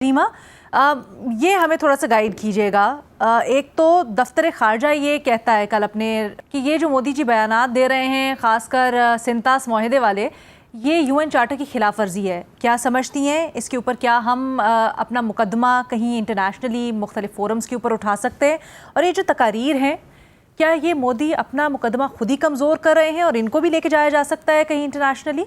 ریما، یہ ہمیں تھوڑا سا گائیڈ کیجیے گا. ایک تو دفتر خارجہ یہ کہتا ہے کل اپنے کہ یہ جو مودی جی بیانات دے رہے ہیں خاص کر سنتاس معاہدے والے، یہ یو این چارٹر کی خلاف ورزی ہے. کیا سمجھتی ہیں اس کے اوپر؟ کیا ہم اپنا مقدمہ کہیں انٹرنیشنلی مختلف فورمز کے اوپر اٹھا سکتے ہیں؟ اور یہ جو تقاریر ہیں، کیا یہ مودی اپنا مقدمہ خود ہی کمزور کر رہے ہیں اور ان کو بھی لے کے جایا جا سکتا ہے کہیں انٹرنیشنلی؟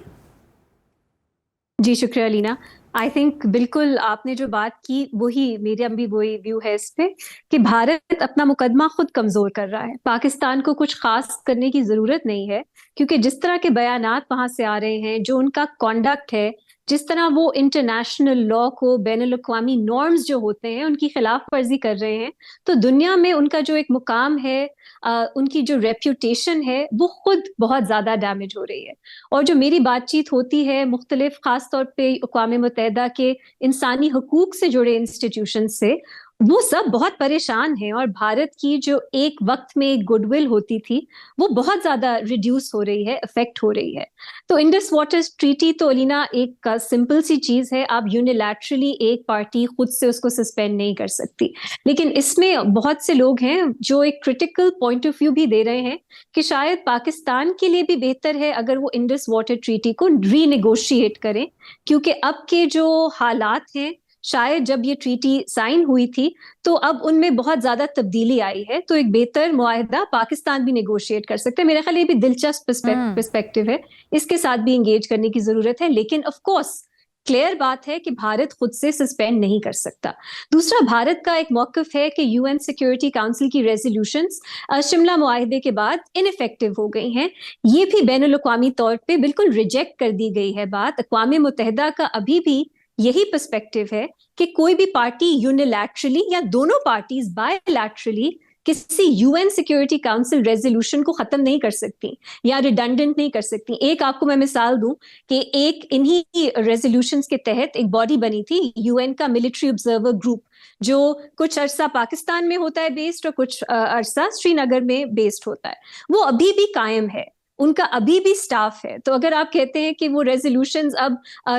جی شکریہ لینا. آئی تھنک بالکل آپ نے جو بات کی وہی میرا بھی وہی ویو ہے اس پہ کہ بھارت اپنا مقدمہ خود کمزور کر رہا ہے. پاکستان کو کچھ خاص کرنے کی ضرورت نہیں ہے، کیونکہ جس طرح کے بیانات وہاں سے آ رہے ہیں، جو ان کا کانڈکٹ ہے، جس طرح وہ انٹرنیشنل لا کو، بین الاقوامی نارمز جو ہوتے ہیں ان کی خلاف ورزی کر رہے ہیں، تو دنیا میں ان کا جو ایک مقام ہے، ان کی جو ریپیوٹیشن ہے، وہ خود بہت زیادہ ڈیمیج ہو رہی ہے. اور جو میری بات چیت ہوتی ہے مختلف خاص طور پہ اقوام متحدہ کے انسانی حقوق سے جڑے انسٹیٹیوشن سے، وہ سب بہت پریشان ہیں. اور بھارت کی جو ایک وقت میں گڈ ول ہوتی تھی، وہ بہت زیادہ ریڈیوس ہو رہی ہے، افیکٹ ہو رہی ہے. تو انڈس واٹر ٹریٹی تو لینا ایک سمپل سی چیز ہے، آپ یونیلیٹرلی ایک پارٹی خود سے اس کو سسپینڈ نہیں کر سکتی. لیکن اس میں بہت سے لوگ ہیں جو ایک کریٹیکل پوائنٹ آف ویو بھی دے رہے ہیں کہ شاید پاکستان کے لیے بھی بہتر ہے اگر وہ انڈس واٹر ٹریٹی کو ری نیگوشیٹ کریں، کیونکہ اب کے جو حالات ہیں، شاید جب یہ ٹریٹی سائن ہوئی تھی تو اب ان میں بہت زیادہ تبدیلی آئی ہے، تو ایک بہتر معاہدہ پاکستان بھی نیگوشیٹ کر سکتے ہیں. میرا خیال یہ بھی دلچسپ پرسپیکٹو ہے، اس کے ساتھ بھی انگیج کرنے کی ضرورت ہے. لیکن آف کورس کلیئر بات ہے کہ بھارت خود سے سسپینڈ نہیں کر سکتا. دوسرا، بھارت کا ایک موقف ہے کہ یو این سیکیورٹی کاؤنسل کی ریزولوشنز شملہ معاہدے کے بعد ان افیکٹو ہو گئی ہیں. یہ بھی بین الاقوامی طور پہ بالکل ریجیکٹ کر دی گئی ہے بات. اقوام متحدہ کا ابھی بھی یہی پرسپیکٹو ہے کہ کوئی بھی پارٹی یونیلیٹرلی یا دونوں پارٹیز بائی لیٹرلی کسی U N security council resolution کو ختم نہیں کر سکتی یا ریڈنڈنٹ نہیں کر سکتی. ایک آپ کو میں مثال دوں کہ ایک انہی ریزولوشنز کے تحت ایک باڈی بنی تھی، یو این کا ملٹری آبزرور گروپ، جو کچھ عرصہ پاکستان میں ہوتا ہے بیسڈ اور کچھ عرصہ سری نگر میں بیسڈ ہوتا ہے. وہ ابھی بھی قائم ہے، ان کا ابھی بھی سٹاف ہے. تو اگر آپ کہتے ہیں کہ وہ ریزولوشنز اب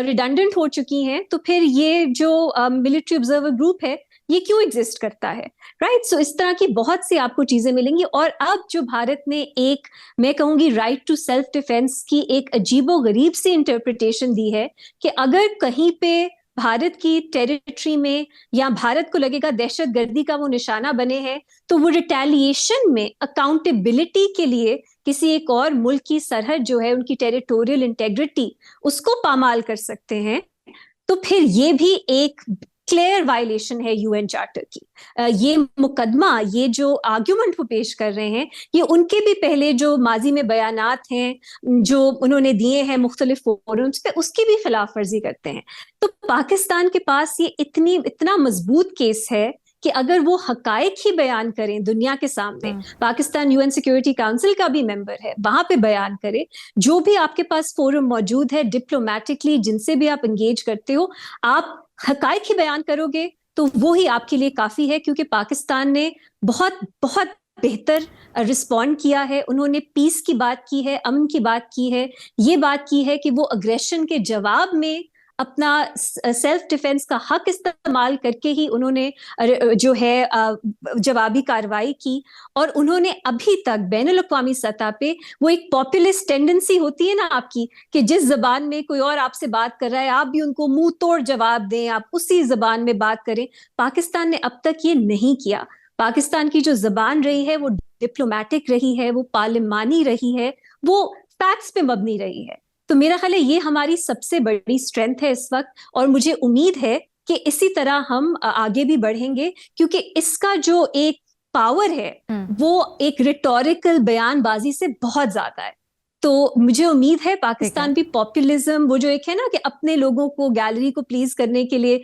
ریڈنڈنٹ ہو چکی ہیں، تو پھر یہ جو ملٹری آبزرور گروپ ہے یہ کیوں ایگزسٹ کرتا ہے؟ رائٹ. سو اس طرح کی بہت سی آپ کو چیزیں ملیں گی. اور اب جو بھارت نے ایک، میں کہوں گی، رائٹ ٹو سیلف ڈیفینس کی ایک عجیب و غریب سی انٹرپریٹیشن دی ہے کہ اگر کہیں پہ بھارت کی ٹیریٹری میں یا بھارت کو لگے گا دہشت گردی کا وہ نشانہ بنے ہیں، تو وہ ریٹیلیشن میں اکاؤنٹیبلٹی کے لیے کسی ایک اور ملک کی سرحد جو ہے، ان کی ٹیریٹوریل انٹیگریٹی، اس کو پامال کر سکتے ہیں. تو پھر یہ بھی ایک کلیئر وائلیشن ہے یو این چارٹر کی. یہ مقدمہ، یہ جو آرگیومنٹ وہ پیش کر رہے ہیں، یہ ان کے بھی پہلے جو ماضی میں بیانات ہیں جو انہوں نے دیے ہیں مختلف فورمز پہ، اس کی بھی خلاف ورزی کرتے ہیں. تو پاکستان کے پاس یہ اتنا مضبوط کیس ہے کہ اگر وہ حقائق ہی بیان کریں دنیا کے سامنے، Pakistan U N security council کا بھی ممبر ہے، وہاں پہ بیان کرے، جو بھی آپ کے پاس فورم موجود ہے ڈپلومیٹکلی جن سے بھی آپ انگیج کرتے ہو، آپ حقائق ہی بیان کرو گے تو وہی آپ کے لیے کافی ہے. کیونکہ پاکستان نے بہت بہت بہتر رسپونڈ کیا ہے. انہوں نے پیس کی بات کی ہے، امن کی بات کی ہے، یہ بات کی ہے کہ وہ اگریشن کے جواب میں اپنا سیلف ڈیفenس کا حق استعمال کر کے ہی انہوں نے جو ہے جوابی کارروائی کی. اور انہوں نے ابھی تک بین الاقوامی سطح پہ وہ ایک پاپولسٹ ٹینڈنسی ہوتی ہے نا آپ کی، کہ جس زبان میں کوئی اور آپ سے بات کر رہا ہے آپ بھی ان کو منہ توڑ جواب دیں، آپ اسی زبان میں بات کریں. پاکستان نے اب تک یہ نہیں کیا. پاکستان کی جو زبان رہی ہے وہ ڈپلومیٹک رہی ہے، وہ پارلیمانی رہی ہے، وہ فیکٹس پہ مبنی رہی ہے. تو میرا خیال ہے یہ ہماری سب سے بڑی اسٹرینتھ ہے اس وقت. اور مجھے امید ہے کہ اسی طرح ہم آگے بھی بڑھیں گے، کیونکہ اس کا جو ایک پاور ہے وہ ایک ریٹوریکل بیان بازی سے بہت زیادہ ہے. تو مجھے امید ہے پاکستان بھی پاپولزم، وہ جو ایک ہے نا کہ اپنے لوگوں کو، گیلری کو پلیز کرنے کے لیے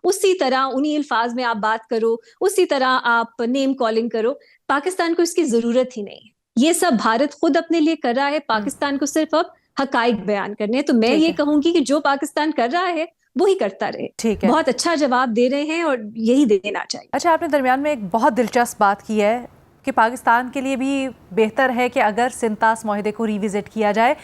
اسی طرح انہی الفاظ میں آپ بات کرو، اسی طرح آپ نیم کالنگ کرو، پاکستان کو اس کی ضرورت ہی نہیں ہے. یہ سب بھارت خود اپنے لیے کر رہا ہے، پاکستان کو صرف اب حقائق بیان کرنے. تو میں یہ کہوں گی کہ جو پاکستان کر رہا ہے وہی کرتا رہے. بہت اچھا جواب دے رہے ہیں اور یہی دینا چاہیے. اچھا، آپ نے درمیان میں ایک بہت دلچسپ بات کی ہے کہ پاکستان کے لیے بھی بہتر ہے کہ اگر سنتاس معاہدے کو ریوزٹ کیا جائے.